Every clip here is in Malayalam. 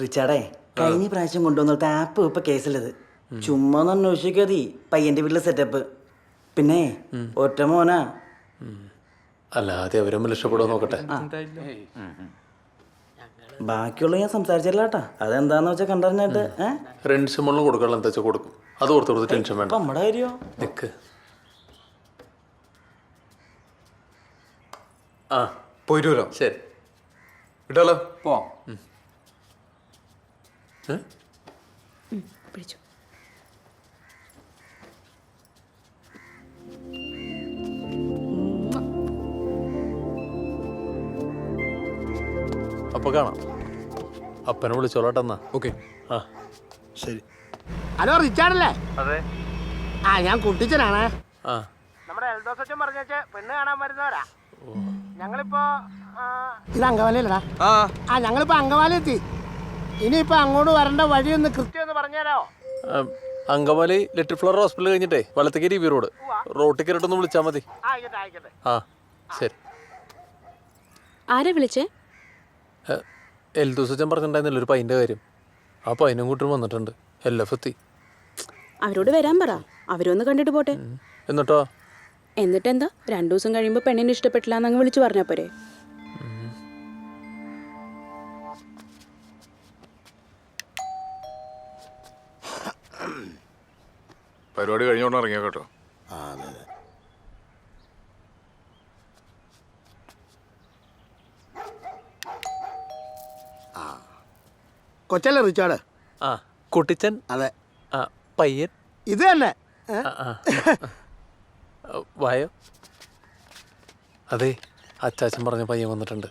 റിച്ചാർഡേ കഴിഞ്ഞ പ്രാവശ്യം കൊണ്ടുവന്നിട്ട് ആപ്പ് ഇപ്പൊ കേസിലത് ചുമ്മാ ഒന്ന് അന്വേഷിക്കാതി പയ്യന്റെ വീട്ടിലെ സെറ്റപ്പ് പിന്നെ ഒറ്റ മോനാ അല്ല ആദ്യം അവരൊന്നും രക്ഷപ്പെടുമോ നോക്കട്ടെ. ബാക്കിയുള്ള ഞാൻ സംസാരിച്ചില്ല കേട്ടാ. അതെന്താന്ന് വെച്ചാൽ കണ്ടറിഞ്ഞിട്ട് റെന്റ് ശമ്പളം കൊടുക്കണം എന്താ വെച്ചാൽ കൊടുക്കും. അത് ഓർത്ത് ടെൻഷൻ വേണ്ട. നമ്മുടെ കാര്യോ നിക്ക്. ആ പോയിട്ട് വരാം. ശരി വിട്ടാലോ? പോവാം. പിടിച്ചു. അപ്പൊ കാണാം. അപ്പനെ വിളിച്ചോളട്ടെന്നാ. ഓക്കെ. ആ ശരി. ഹലോ റിച്ചാർഡല്ലേ? അതെ. ആ ഞാൻ കുട്ടിച്ചനാണ്. ആ നമ്മുടെ എൽദോസച്ചൻ പറഞ്ഞ പെണ്ണ് കാണാൻ വരുന്നവരാ. ഞങ്ങളിപ്പോ ഇത് അങ്കമാലിയിലടാ. ആ ഞങ്ങളിപ്പോ അങ്കമാലി എത്തി. ഇനിയിപ്പോ അങ്ങോട്ട് വരേണ്ട വഴിയൊന്ന് കൃത്യം ഒന്ന് പറഞ്ഞുതരാമോ? അങ്കമാലി ലിറ്റിൽ ഫ്ലവർ ഹോസ്പിറ്റൽ കഴിഞ്ഞിട്ടേ വലത്തേക്ക് ബി റോഡ് റോട്ടിൽ കയറിട്ടൊന്ന് വിളിച്ചാൽ മതി. ആയിക്കോട്ടെ ആയിക്കോട്ടെ. ആ ശരി. ആരെ വിളിച്ചേ? എൽദോസച്ചൻ പറഞ്ഞിട്ടുണ്ടായിരുന്നില്ല ഒരു പൈൻ്റെ കാര്യം. ആ പൈനും കൂട്ടും വന്നിട്ടുണ്ട്. LF എത്തി. അവരോട് വരാൻ പറ. അവരൊന്ന് കണ്ടിട്ട് പോട്ടെ. എന്നിട്ടോ? എന്നിട്ടെന്താ 2 ദിവസം കഴിയുമ്പോൾ പെണ്ണിനെ ഇഷ്ടപ്പെട്ടില്ല എന്നങ്ങ് വിളിച്ചു പറഞ്ഞാ പോരെ? പരിപാടി കഴിഞ്ഞോണ്ട് ഇറങ്ങിയോ കേട്ടോ. കൊച്ചല്ലേ റിച്ചാർഡ്? ആ കുട്ടിച്ചൻ. അതെ. ആ പയ്യൻ ഇത് തന്നെ. വായോ. അതെ അച്ചാച്ചൻ പറഞ്ഞ പയ്യൻ വന്നിട്ടുണ്ട്.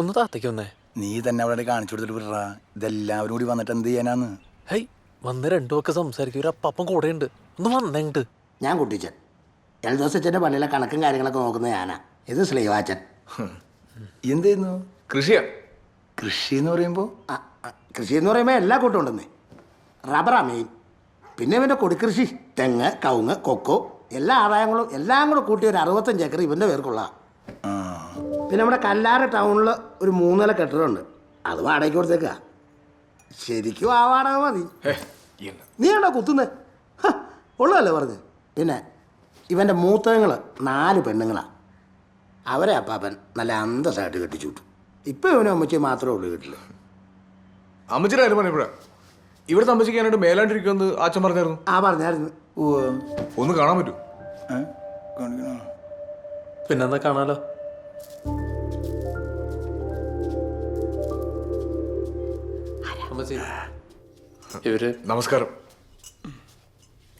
ഒന്ന് താത്തേക്ക് വന്നേ. നീ തന്നെ അവിടെ കാണിച്ചു കൊടുത്തിട്ട് വിടറാ. ഇതെല്ലാവരും കൂടി വന്നിട്ട് എന്ത് ചെയ്യാനാന്ന്? ഹൈ വന്ന് രണ്ടുമൊക്കെ സംസാരിക്കും. ഒരു അപ്പം കൂടെ ഉണ്ട്. ഒന്ന് വന്നെങ്ങട്ട്. ഞാൻ കുട്ടിച്ചൻ. എൽദോസച്ചന്റെ പള്ളിയിലെ കണക്കും കാര്യങ്ങളൊക്കെ നോക്കുന്നത് ഞാനാ. ഇത് ശ്രീവാച്ചൻ. എന്ത് ചെയ്യുന്നു? കൃഷിയാ. കൃഷി എന്ന് പറയുമ്പോ കൃഷി എന്ന് പറയുമ്പോൾ എല്ലാ കൂട്ടം ഉണ്ടെന്നേ. റബ്ബറാ മെയിൻ. പിന്നെ ഇവൻ്റെ കൊടിക്കൃഷി, തെങ്ങ്, കവുങ്ങ്, കൊക്കോ, എല്ലാ ആദായങ്ങളും എല്ലാം കൂടെ കൂട്ടി ഒരു 65 ഏക്കർ ഇവൻ്റെ പേർക്കുള്ള. പിന്നെ നമ്മുടെ കല്ലാറ് ടൗണിൽ ഒരു 3 നില കെട്ടിടമുണ്ട്. അത് വാടകയ്ക്ക് കൊടുത്തേക്കാ. ശരിക്കും ആ വാടക മതി. നീ ആണോ കുത്തുന്നേ? ഉള്ളതല്ലേ പറഞ്ഞ്. പിന്നെ ഇവൻ്റെ മൂത്തങ്ങൾ 4 പെണ്ണുങ്ങളാണ്. അവരെ അപ്പാപ്പൻ നല്ല അന്തസ്സായിട്ട് കെട്ടിച്ചു വിട്ടു. ഇപ്പം ഇവനും അമ്മച്ചി മാത്രമേ ഉള്ളൂ വീട്ടിൽ. അമ്മച്ചിയുടെ കാര്യം പറഞ്ഞപ്പോഴാ ഇവിടെ താമസിക്കാനായിട്ട് മേലാണ്ടിരിക്കുമെന്ന് അച്ഛൻ പറഞ്ഞായിരുന്നു. ആ പറഞ്ഞായിരുന്നു. ഒന്ന് കാണാൻ പറ്റൂ? പിന്നെന്താ കാണാലോ. ഇവര് നമസ്കാരം.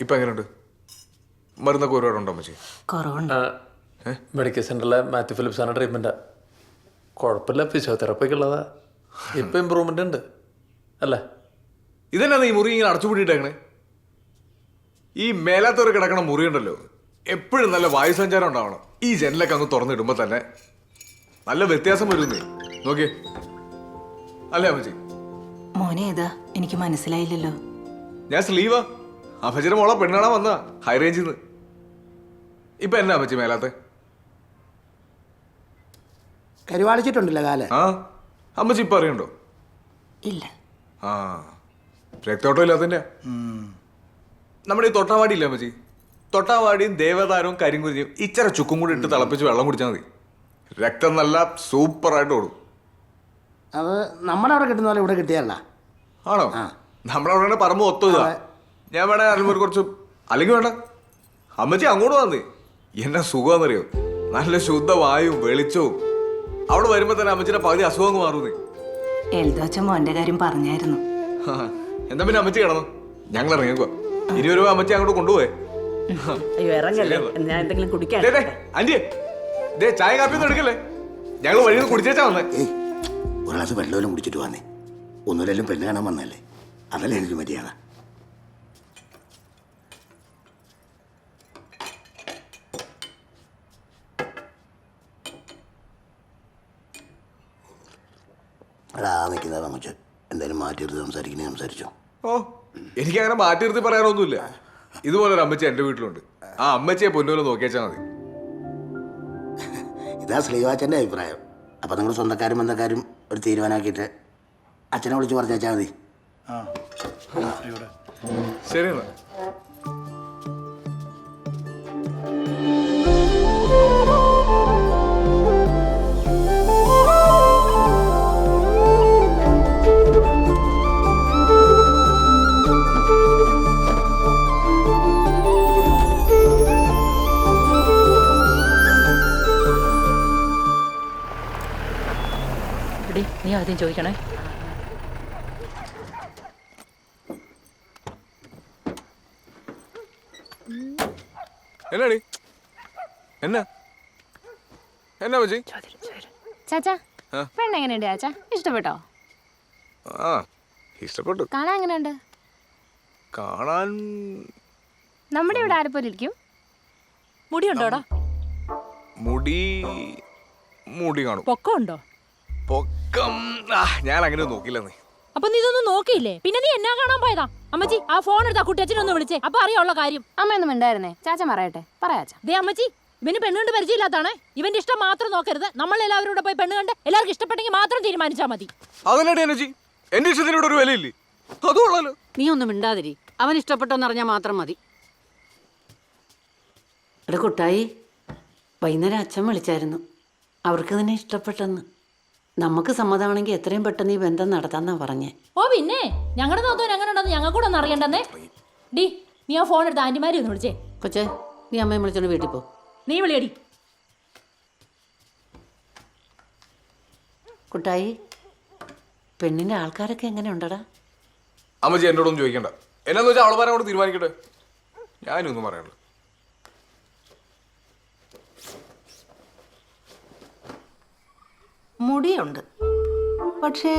ഇപ്പൊ എങ്ങനെയുണ്ട്? മരുന്നൊക്കെ ഒരുപാടുണ്ടോ അമ്മച്ചി? മെഡിക്കൽ സെന്ററിലെ മാത്യു ഫിലിപ്സാണ് ട്രീറ്റ്മെൻറ്റാ. കുഴപ്പമില്ല. ഫിസിയോതെറാപ്പിക്ക് ഉള്ളതാ. ഇപ്പം ഇമ്പ്രൂവ്മെൻ്റ് ഉണ്ട് അല്ലേ? ഇതന്നെ ഈ മുറി ഇങ്ങനെ അടച്ചുപൂട്ടിയിട്ടേക്കണേ. ഈ മേലാത്തവർ കിടക്കണ മുറി ഉണ്ടല്ലോ, എപ്പോഴും നല്ല വായുസഞ്ചാരം ഉണ്ടാവണം. ഈ ജനലൊക്കെ അങ്ങ് തുറന്നിടുമ്പോൾ തന്നെ നല്ല വ്യത്യാസം വരുന്നേ. നോക്കിയേ. അല്ലേ അമ്മച്ചി? മോനെ ഏതാ? എനിക്ക് മനസ്സിലായില്ലല്ലോ. ഞാൻ സ്ലീവാ. അമ്മച്ചിയുടെ മോളെ പെണ്ണാണാൻ വന്നതാ ഹൈ റേഞ്ചിൽ നിന്ന്. ഇപ്പൊ എന്നാ അമ്മച്ചി മേലാത്തെ? കരുവാളിച്ചിട്ടുണ്ടല്ലോ കാല്. ആ അമ്മച്ചി ഇപ്പൊ അറിയണ്ടോ? ഇല്ല. ആ രക്തോട്ടം ഇല്ലാത്തതിന്റെ. നമ്മുടെ ഈ തൊട്ടാവാടി ഇല്ല അമ്മച്ചി, തൊട്ടാവാടിയും ദേവതാരവും കരിങ്കുരിയും ഇച്ചിര ചുക്കും കൂടി ഇട്ട് തിളപ്പിച്ച് വെള്ളം കുടിച്ചാൽ മതി. രക്തം നല്ല സൂപ്പറായിട്ട് ഓടും. അത് നമ്മുടെ അവിടെ കിട്ടുന്ന പോലെ ഇവിടെ കിട്ടിയല്ല. ആണോ? നമ്മളവിടെ പറമ്പ് ഒത്തുക. ഞാൻ വേണേ അറിയുമ്പോൾ കുറച്ച് അല്ലെങ്കിൽ വേണ്ട അമ്മച്ചി അങ്ങോട്ട് വന്നേ. എന്നാ സുഖമാണെന്നറിയോ? നല്ല ശുദ്ധ വായും വെളിച്ചവും. അവിടെ വരുമ്പോ തന്നെ അമ്മച്ചിയുടെ പകുതി അസുഖം മാറുന്നേ. എൽദോച്ച മോന്റെ കാര്യം പറഞ്ഞായിരുന്നു. എന്താ പിന്നെ അമ്മച്ചി കിടന്നു? ഞങ്ങൾ ഇറങ്ങിക്കുക. ഇനി ഒരു അമ്മച്ചി അങ്ങോട്ട് കൊണ്ടുപോയേ. ആന്റിയെ ദേ ചായ കാപ്പിയൊന്നും എടുക്കല്ലേ. ഞങ്ങൾ വഴിയിൽ നിന്ന് കുടിച്ചേച്ചാ വന്നേ. ഒരു ഗ്ലാസ് വെള്ളമെല്ലാം കുടിച്ചിട്ട് വന്നേ. ഒന്നുമില്ലെങ്കിലും പെണ്ണ് കാണാൻ വന്നല്ലേ. അതല്ലേ എനിക്ക് മര്യാദ. എടാ നിൽക്കുന്നതാ അങ്ങോട്ട്. എന്തായാലും മാറ്റിയെടുത്ത് സംസാരിച്ചോ. ഓ എനിക്കങ്ങനെ മാറ്റി നിർത്തി പറയാനൊന്നുമില്ല. ഇതുപോലൊരു അമ്മച്ചി എൻ്റെ വീട്ടിലുണ്ട്. ആ അമ്മച്ചിയെ പൊന്നുപോലെ നോക്കിയാച്ചാൽ മതി. ഇതാ ശ്രീവാച്ചൻ്റെ അഭിപ്രായം. അപ്പം നിങ്ങൾ സ്വന്തക്കാരും ബന്ധക്കാരും ഒരു തീരുമാനമാക്കിയിട്ട് അച്ഛനെ വിളിച്ച് പറഞ്ഞേച്ചാൽ മതി. ആ ഇവിടെ ശരി എന്നാ. നീ ആദ്യം ചോദിക്കണേ. എന്നാടി എന്നാ എന്നാ പറ്റി? ചാച്ചാ ആ? പെണ്ണെങ്ങനെയുണ്ട് ചാച്ചാ? ഇഷ്ടപ്പെട്ടോ? ആ ഇഷ്ടപ്പെട്ടു. കാണാൻ എങ്ങനെയുണ്ട്? കാണാൻ നമ്മുടെ ഇവിടെ ആരെപ്പോലെ ഇരിക്കും? മുടിയുണ്ടോടാ? മുടി മുടി കാണും. പൊക്കം ഉണ്ടോ? പൊക്കം ഞാൻ അങ്ങനെ നോക്കില്ലെന്നേ. അപ്പൊ നീ ഇതൊന്നും നോക്കിയില്ലേ? പിന്നെ നീ എന്നാ കാണാൻ പോയതാ? അമ്മച്ചി ആ ഫോൺ എടുത്താ കുട്ടിയച്ഛനൊന്ന് വിളിച്ചേ, അപ്പൊ അറിയാനുള്ള കാര്യം. അമ്മയൊന്നും ഉണ്ടായിരുന്നേ. ചാച്ച പറയട്ടെ, പറയാച്ചാ. ദേ അമ്മച്ചി, ഇവന് പെണ്ണ് കണ്ട് പരിചയമില്ലാത്താണ്. ഇവന്റെ ഇഷ്ടം മാത്രം നോക്കരുത്. നമ്മൾ എല്ലാവരും കൂടെ പോയി പെണ്ണ് കണ്ട് എല്ലാവർക്കും ഇഷ്ടപ്പെട്ടെങ്കിൽ മാത്രം തീരുമാനിച്ചാ മതി. അതല്ലേ എനർജി, എന്റെ ഇഷ്ടത്തിനോട് ഒരു വിലയില്ലേ? അതുകൊള്ളാലോ. നീ ഒന്നും മിണ്ടാതിരി. അവൻ ഇഷ്ടപ്പെട്ടോന്നറിഞ്ഞാൽ മാത്രം മതി. ഇവിടെ കുട്ടായി, വൈകുന്നേരം അച്ഛൻ വിളിച്ചായിരുന്നു. അവർക്ക് നിന്നെ ഇഷ്ടപ്പെട്ടെന്ന്. നമുക്ക് സമ്മതമാണെങ്കിൽ എത്രയും പെട്ടെന്ന് ഈ ബന്ധം നടത്താന്നാ പറഞ്ഞേ. ഓ പിന്നെ ഞങ്ങളുടെ നോക്കാൻ എങ്ങനെ ഉണ്ടെന്ന് ഞങ്ങൾ കൂടെ ഒന്ന് അറിയണ്ടെന്നേ. ഡി നീ ആ ഫോൺ എടുത്ത് ആന്റിമാരി ഒന്ന് വിളിച്ചേ. കൊച്ചേ, നീ അമ്മയെ വിളിച്ചോണ്ട് വീട്ടിൽ പോ. നീ വിളിയടി. കുട്ടായി, പെണ്ണിന്റെ ആൾക്കാരൊക്കെ എങ്ങനെ ഉണ്ടടാ? അമ്മച്ചി എന്നോടൊന്നും ചോദിക്കണ്ട. എന്നാന്ന് വെച്ചാൽ അവളമാരോട് തീരുമാനിക്കട്ടെ. ഞാനൊന്നും പറയാനുള്ളൂ. മുടിയുണ്ട്, പക്ഷേ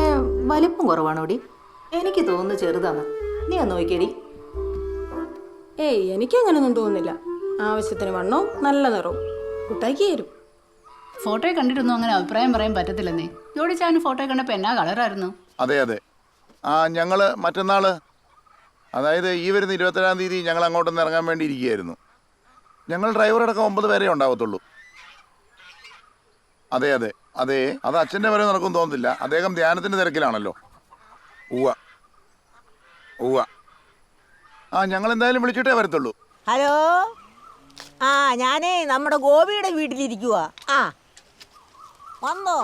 വലിപ്പം കുറവാണോടി. എനിക്ക് തോന്നുന്നു ചെറുതാണ്. നീ ഒന്ന് നോക്കിയടി. ഏയ് എനിക്കങ്ങനൊന്നും തോന്നുന്നില്ല. ആവശ്യത്തിന് വണ്ണോ നല്ല നിറവും കുട്ടായിക്ക് തരും. ഫോട്ടോയെ കണ്ടിട്ടൊന്നും അങ്ങനെ അഭിപ്രായം പറയാൻ പറ്റത്തില്ലെന്നേ. ജോഡിച്ചാന് ഫോട്ടോയെ കണ്ടപ്പോൾ എന്നാ കളറായിരുന്നു. അതെ അതെ. ആ ഞങ്ങൾ മറ്റന്നാൾ, അതായത് ഈ വരുന്ന 27-ാം തീയതി ഞങ്ങൾ അങ്ങോട്ടൊന്ന് ഇറങ്ങാൻ വേണ്ടി ഇരിക്കുകയായിരുന്നു. ഞങ്ങൾ ഡ്രൈവറടക്കം 9 പേരെ ഉണ്ടാവത്തുള്ളൂ. അതെ അതെ അതെ, അത് അച്ഛൻ്റെ വരെ നടക്കും തോന്നുന്നില്ല. അദ്ദേഹം ധ്യാനത്തിൻ്റെ തിരക്കിലാണല്ലോ. ഉവ്വ ഉവ്വ. ആ ഞങ്ങൾ എന്തായാലും വിളിച്ചിട്ടേ വരത്തുള്ളൂ. ഹലോ, ആ ഞാനേ നമ്മുടെ ഗോപിയുടെ വീട്ടിലിരിക്കുക. ആ വന്നോ?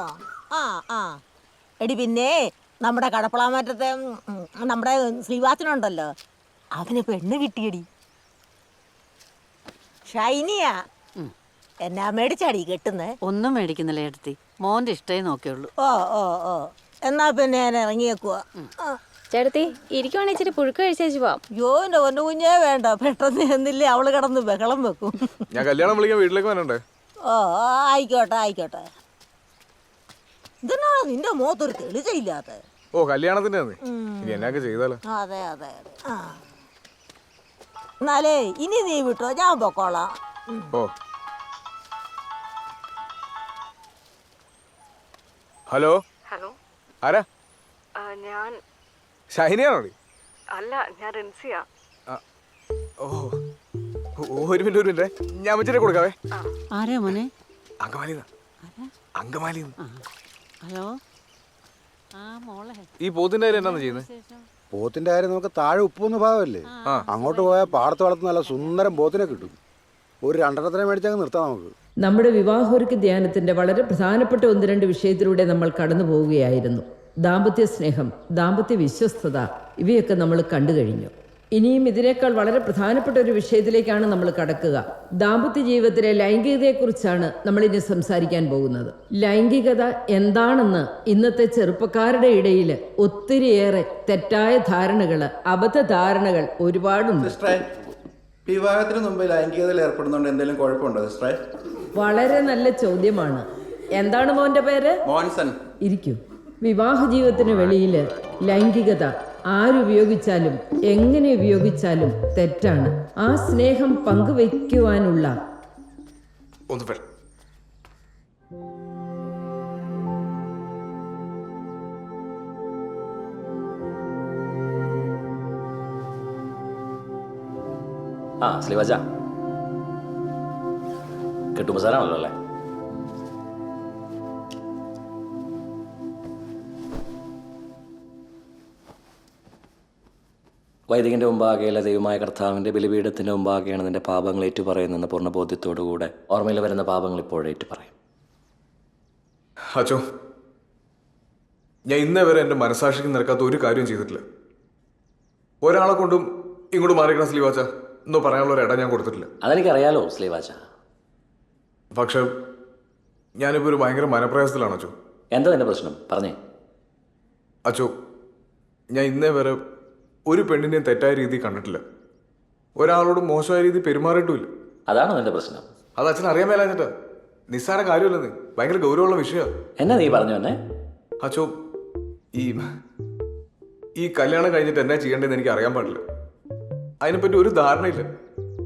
ആ ആ എടി, പിന്നെ നമ്മുടെ കടപ്പളാമറ്റത്തെ നമ്മുടെ ശ്രീവാസനുണ്ടല്ലോ, അവന് പെണ്ണ് കിട്ടിയടി. ഷൈനിയാ. എന്നാ മേടിച്ചാടി കെട്ടുന്നേ? ഒന്നും മേടിക്കുന്നില്ല ഏട്ടത്തി, മോന്റെ ഇഷ്ടേ നോക്കിയുള്ളൂ. ഓ ഓ ഓ എന്നാ പിന്നെ ഞാൻ ഇറങ്ങിയേക്കുവാ. ചേട്ടത്തി ഇരിക്കുവാണെങ്കിൽ ഇച്ചിരി പുഴുക്ക് കഴിച്ചേച്ച് പോവാം. യോ എൻ്റെ ഒന്നു കുഞ്ഞേ വേണ്ട, പെട്ടെന്ന് എന്നില്ലേ അവള് കിടന്ന് ബഹളം വെക്കും. ഞാൻ കല്യാണം വിളിക്കാൻ വീട്ടിലേക്ക് വരണ്ടേ? ഓ ആയിക്കോട്ടെ ആയിക്കോട്ടെ. ഇതിനാണ് നിന്റെ മുഖത്തൊരു തെളിച്ചയില്ലാത്ത. ഓ കല്യാണത്തിന്റെ ഇനി എന്നൊക്കെ ചെയ്താലോ? അതെ അതെ അതെ. ആ എന്നാലേ ഇനി നീ വിട്ടോ, ഞാൻ പൊക്കോളാം. ഓ ഹലോ ഹലോ, ആരാ? ഞാൻ ഷൈനിയാണോ? അല്ല, ഞാൻ റിൻസിയാ. ഓ ഒരു മിനിറ്റ് ഞാൻ അമ്മച്ചിനെ കൊടുക്കാവേ. ആരാ മോനെ? അങ്കമാലി. ഹലോ. ആ മോളെ, ഈ പോത്തിന്റെ കാര്യം എന്നാന്ന് ചെയ്യുന്നത്? പോത്തിന്റെ കാര്യം നമുക്ക് താഴെ ഉപ്പൊന്ന് ഭാഗമല്ലേ, അങ്ങോട്ട് പോയാൽ പാടത്ത് വളർത്തുന്ന നല്ല സുന്ദരം പോത്തിനെ കിട്ടും. ഒരു 2 മേടിച്ചങ്ങ് നിർത്താം നമുക്ക്. നമ്മുടെ വിവാഹോരുക്ക് ധ്യാനത്തിൻ്റെ വളരെ പ്രധാനപ്പെട്ട 1-2 വിഷയത്തിലൂടെ നമ്മൾ കടന്നു പോവുകയായിരുന്നു. ദാമ്പത്യ സ്നേഹം, ദാമ്പത്യ വിശ്വസ്തത, ഇവയൊക്കെ നമ്മൾ കണ്ടു കഴിഞ്ഞു. ഇനിയും ഇതിനേക്കാൾ വളരെ പ്രധാനപ്പെട്ട ഒരു വിഷയത്തിലേക്കാണ് നമ്മൾ കടക്കുക. ദാമ്പത്യ ജീവിതത്തിലെ ലൈംഗികതയെക്കുറിച്ചാണ് നമ്മളിനി സംസാരിക്കാൻ പോകുന്നത്. ലൈംഗികത എന്താണെന്ന് ഇന്നത്തെ ചെറുപ്പക്കാരുടെ ഇടയിൽ ഒത്തിരിയേറെ തെറ്റായ ധാരണകൾ, അബദ്ധധാരണകൾ ഒരുപാടുണ്ട്. വിവാഹത്തിന് മുമ്പ് ലൈംഗികതയിൽ ഏർപ്പെടുന്നതുകൊണ്ട് എന്തെങ്കിലും കുഴപ്പമുണ്ടോ സിസ്റ്ററെ? വളരെ നല്ല ചോദ്യമാണ്. എന്താണ് മോന്റെ പേര്? മോൻസൺ. ഇരിക്കൂ. വിവാഹ ജീവിതത്തിന് വെളിയിൽ ലൈംഗികത ആരുപയോഗിച്ചാലും എങ്ങനെ ഉപയോഗിച്ചാലും തെറ്റാണ്. ആ സ്നേഹം പങ്കുവയ്ക്കുവാനുള്ള ആ ശ്രീവാജ കെട്ടുമസാരാണല്ലോ അല്ലേ? വൈദികൻ്റെ മുമ്പാകെയല്ല ദൈവമായ കർത്താവിൻ്റെ ബലിപീഠത്തിൻ്റെ മുമ്പാകെയാണ് നിന്റെ പാപങ്ങൾ ഏറ്റുപറയുന്നെന്ന് പൂർണ്ണ ബോധ്യത്തോടുകൂടെ ഓർമ്മയിൽ വരുന്ന പാപങ്ങൾ ഇപ്പോഴും ഏറ്റുപറയും. അച്ചോ, ഞാൻ ഇന്നേ വരെ എൻ്റെ മനസാക്ഷിക്ക് നിരക്കാത്ത ഒരു കാര്യവും ചെയ്തിട്ടില്ല. ഒരാളെ കൊണ്ടും ഇങ്ങോട്ട് മാറിക്കണം സ്ലീവാച്ച എന്നോ പറയാനുള്ള ഒരു ഇടം ഞാൻ കൊടുത്തിട്ടില്ല. അതെനിക്കറിയാലോ സ്ലീവാച്ച. പക്ഷെ ഞാനിപ്പോൾ ഒരു ഭയങ്കര മനപ്രയാസത്തിലാണ് അച്ചോ. എന്താ നിന്റെ പ്രശ്നം പറഞ്ഞേ. അച്ചോ, ഞാൻ ഇന്നേ വരെ ഒരു പെണ്ണിനെയും തെറ്റായ രീതി കണ്ടിട്ടില്ല. ഒരാളോട് മോശമായ രീതി പെരുമാറിയിട്ടുമില്ല. അതാണോ നിന്റെ പ്രശ്നം? അത് അച്ഛൻ അറിയാൻ മേലാഞ്ഞിട്ട്. നിസ്സാര കാര്യമല്ലെന്ന്, ഭയങ്കര ഗൗരവമുള്ള വിഷയമാണ്. എന്നാ നീ പറഞ്ഞു തന്നെ? അച്ചോ, ഈ കല്യാണം കഴിഞ്ഞിട്ട് എന്നാ ചെയ്യേണ്ടതെന്ന് എനിക്ക് അറിയാൻ പാടില്ല. അതിനെപ്പറ്റി ഒരു ധാരണയില്ല.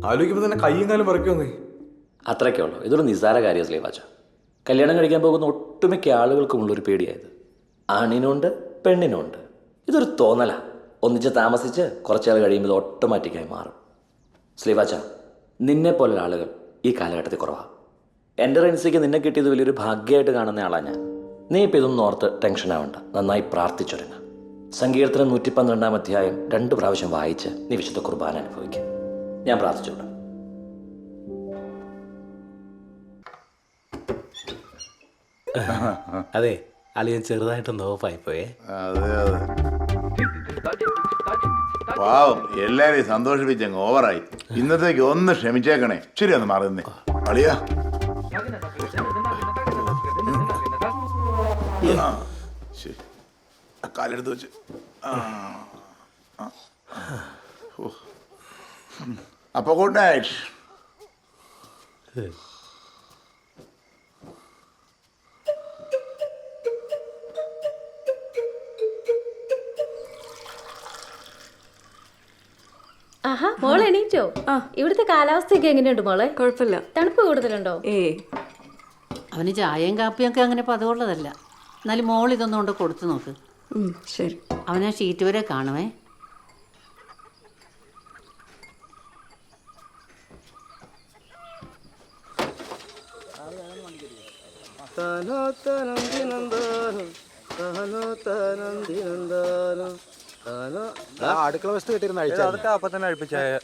ആലോചിക്കുമ്പോൾ തന്നെ കയ്യും കാലം പറിക്കുമെന്നേ. അത്രയ്ക്കേ ഉള്ളൂ. ഇതൊരു നിസ്സാര കാര്യം സ്ലീവാച്ച. കല്യാണം കഴിക്കാൻ പോകുന്ന ഒട്ടുമിക്ക ആളുകൾക്കുമുള്ളൊരു പേടിയായത്. ആണിനുണ്ട് പെണ്ണിനുണ്ട്. ഇതൊരു തോന്നല. ഒന്നിച്ച് താമസിച്ച് കുറച്ചാൾ കഴിയുമ്പോൾ ഇത് ഓട്ടോമാറ്റിക്കായി മാറും. സ്ലീവാച്ച, നിന്നെപ്പോലുള്ള ആളുകൾ ഈ കാലഘട്ടത്തിൽ കുറവാണ്. എൻ്റെ റെൻസിക്ക് നിന്നെ കിട്ടിയത് വലിയൊരു ഭാഗ്യമായിട്ട് കാണുന്ന ആളാണ് ഞാൻ. നീ ഇപ്പം ഇതൊന്നും ഓർത്ത് ടെൻഷൻ ആവണ്ട. നന്നായി പ്രാർത്ഥിച്ചൊരുങ്ങ. സങ്കീർത്തനം 112 അധ്യായം 2 പ്രാവശ്യം വായിച്ച് നീ വിശുദ്ധ കുർബാന അനുഭവിക്കുക. ഞാൻ പ്രാർത്ഥിച്ചോളാം. അതെ, അളിയൻ ചെറുതായിട്ടൊന്ന് ഓഫായിപ്പോയേ. അതെ അതെ, പാവം എല്ലാരെയും സന്തോഷിപ്പിച്ചങ്ങ് ഓവറായി. ഇന്നത്തേക്ക് ഒന്ന് ക്ഷമിച്ചേക്കണേ. ശരി, ഒന്ന് മാറുന്നേ അളിയാ. ശരി, കാലെടുത്ത് വെച്ച്. അപ്പൊ ഗുഡ് നൈറ്റ്. ആഹാ, മോളെ എണീറ്റോ? ഇവിടുത്തെ കാലാവസ്ഥയൊക്കെ എങ്ങനെയുണ്ട് മോളെ? കുഴപ്പമില്ല. തണുപ്പ് കൂടുതലുണ്ടോ? അവന് ചായയും കാപ്പിയും ഒക്കെ അങ്ങനെ പതിവുള്ളതല്ല. എന്നാലും മോൾ ഇതൊന്നും കൊണ്ട് കൊടുത്തു നോക്ക്. ശരി. അവനാ ഷീറ്റ് വരെ കാണുവേ. അടുക്കള വസ്തു കിട്ടിയിരുന്ന അഴിച്ചാൽ അതൊക്കെ അപ്പം തന്നെ അഴിപ്പിച്ചായ.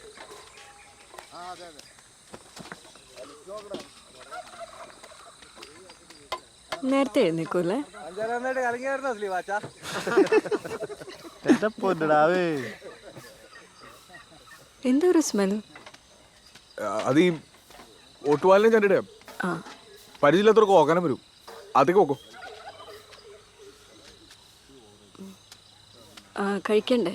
നേരത്തെ എഴുന്നേക്കൂല്ലേ? എന്താ ഒരു സ്മെൽ? അത് ഈ ഒട്ടുപാലിനെ ചണ്ടിട പരിചയമില്ലാത്തവർക്ക് ഓക്കാനം വരും. അതൊക്കെ ഓക്കോ. കഴിക്കണ്ടേ?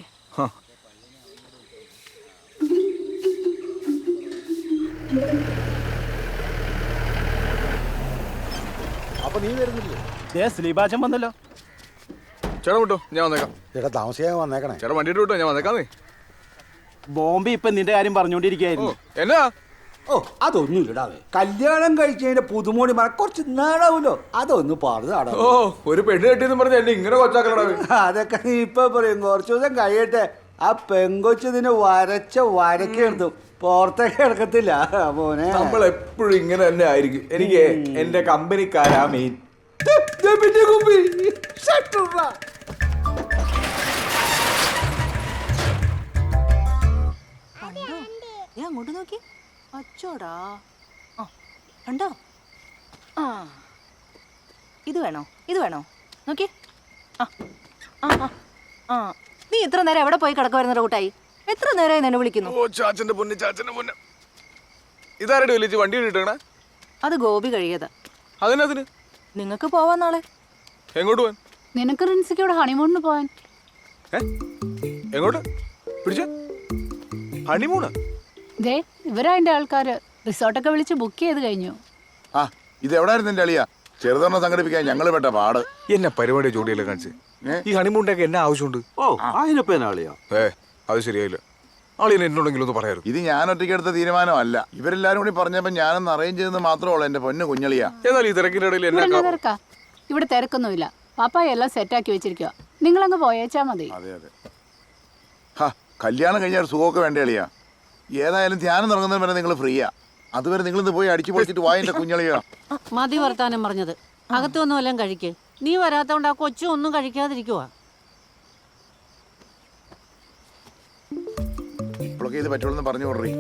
അപ്പൊ നീ വരുന്നില്ലേ? സ്ലീപാച്ചൻ വന്നല്ലോ. ചേട്ടാ വിട്ടോ, ഞാൻ വന്നേക്കാം. ചേട്ടാ താമസിയാൻ വന്നേക്കണേ. ചേട്ടാ വണ്ടിയിട്ട് വിട്ടോ, ഞാൻ വന്നേക്കാന്നേ. ബോംബെ ഇപ്പൊ നിന്റെ കാര്യം പറഞ്ഞോണ്ടിരിക്കായിരുന്നു. എന്നാ? ഓ, അതൊന്നും ഇടാതെ കല്യാണം കഴിച്ചതിന്റെ പുതുമോണി മറ കുറച്ച് നാടാവൂലോ, അതൊന്ന് പറഞ്ഞു. ഓ, ഒരു പെണ്ണ് കെട്ടിയെന്ന് പറഞ്ഞ എന്നെ ഇങ്ങനെ കൊച്ചാക്കലടാ. അതൊക്കെ നീ ഇപ്പൊ പറയും. കുറച്ചു ദിവസം കഴിയട്ടെ. ആ പെങ്കൊച്ച് നിന്നെ വരച്ച വരക്കെടുത്തു പുറത്തേക്ക് എടുക്കത്തില്ല മോനെ. നമ്മൾ എപ്പോഴും ഇങ്ങനെ തന്നെ ആയിരിക്കും. എനിക്ക് എന്റെ കമ്പനിക്കാരാ മെയിൻ. അങ്ങോട്ട് നോക്കി. അച്ചോടാ, കണ്ടോ? ഇത് വേണോ? ഇത് വേണോ? നോക്കി. നീ ഇത്ര നേരം എവിടെ പോയി കിടക്കുവായിരുന്നോ കൂട്ടായി? എത്ര നേരമായി എന്നെ വിളിക്കുന്നു? ഓ ചാച്ചന്റെ പൊന്ന്, ചാച്ചന്റെ പൊന്ന്. ഇതാരുടെ വിളിച്ച് വണ്ടി കിട്ടണ? അത് ഗോപി കഴിയതാ. അതിനതിന് നിങ്ങക്ക് പോവാൻ നാളെ. എങ്ങോട്ട് പോവാൻ? നിനക്ക് റിൻസിക്കോട് ഹണിമൂണിന് പോവാൻ. എങ്ങോട്ട് പിടിച്ച ഹണിമൂണ്? ദേ ഇവരാ എന്റെ ആൾക്കാര്. റിസോർട്ടൊക്കെ വിളിച്ച് ബുക്ക് ചെയ്ത് കഴിഞ്ഞു. ആ, ഇത് എവിടായിരുന്നു എന്റെ അളിയാ? ചെറുതൊരെണ്ണം സംഘടിപ്പിക്കാൻ ഞങ്ങള് പെട്ട പാട്. എന്നെ പരിപാടി ജോഡിയല്ലേ കാണിച്ച്. ഈ ഹണിമൂണിന്റെ എന്നെ ആവശ്യമുണ്ട്. ഓ, അതിനിപ്പോ എന്നാളിയോ? അത് ശരിയായില്ല. ആളിനെ എന്നോടെങ്കിലും ഒന്ന് പറയാറ്. ഇത് ഞാൻ ഒറ്റയ്ക്ക് എടുത്ത തീരുമാനമല്ല. ഇവരെല്ലാരും കൂടി പറഞ്ഞപ്പോ ഞാനൊന്ന് അറേഞ്ച് ചെയ്തെന്ന് മാത്രമേ ഉള്ളൂ എന്റെ പൊന്നു കുഞ്ഞളിയാ. എന്നാൽ ഈ തിരക്കിന്റെ ഇടയിൽ ഇവിടെ എന്നാ തിരക്കാ? ഇവിടെ തിരക്കൊന്നുമില്ല. പാപ്പായ എല്ലാം സെറ്റാക്കി വെച്ചിരിക്കുക. നിങ്ങളങ്ങ് പോയേച്ചാ മതി. അതെ അതെ. ഹാ, കല്യാണം കഴിഞ്ഞാൽ ഒരു സുഖമൊക്കെ വേണ്ട അളിയാ. ഏതായാലും ധ്യാനം തുടങ്ങുന്നതിന് വരെ നിങ്ങൾ ഫ്രീയാ. അതുവരെ നിങ്ങളിന്ന് പോയി അടിച്ചു പൊളിച്ചിട്ട് വാ എന്റെ കുഞ്ഞളിയാ. മതി വർത്താനം പറഞ്ഞത്. അകത്തൊന്നും എല്ലാം കഴിക്ക്. നീ വരാത്തോണ്ട് ആ കൊച്ചു ഒന്നും കഴിക്കാതിരിക്കുവാ. നമുക്ക് ഇത് പറ്റുള്ളൂ പറഞ്ഞു കൊടുറി.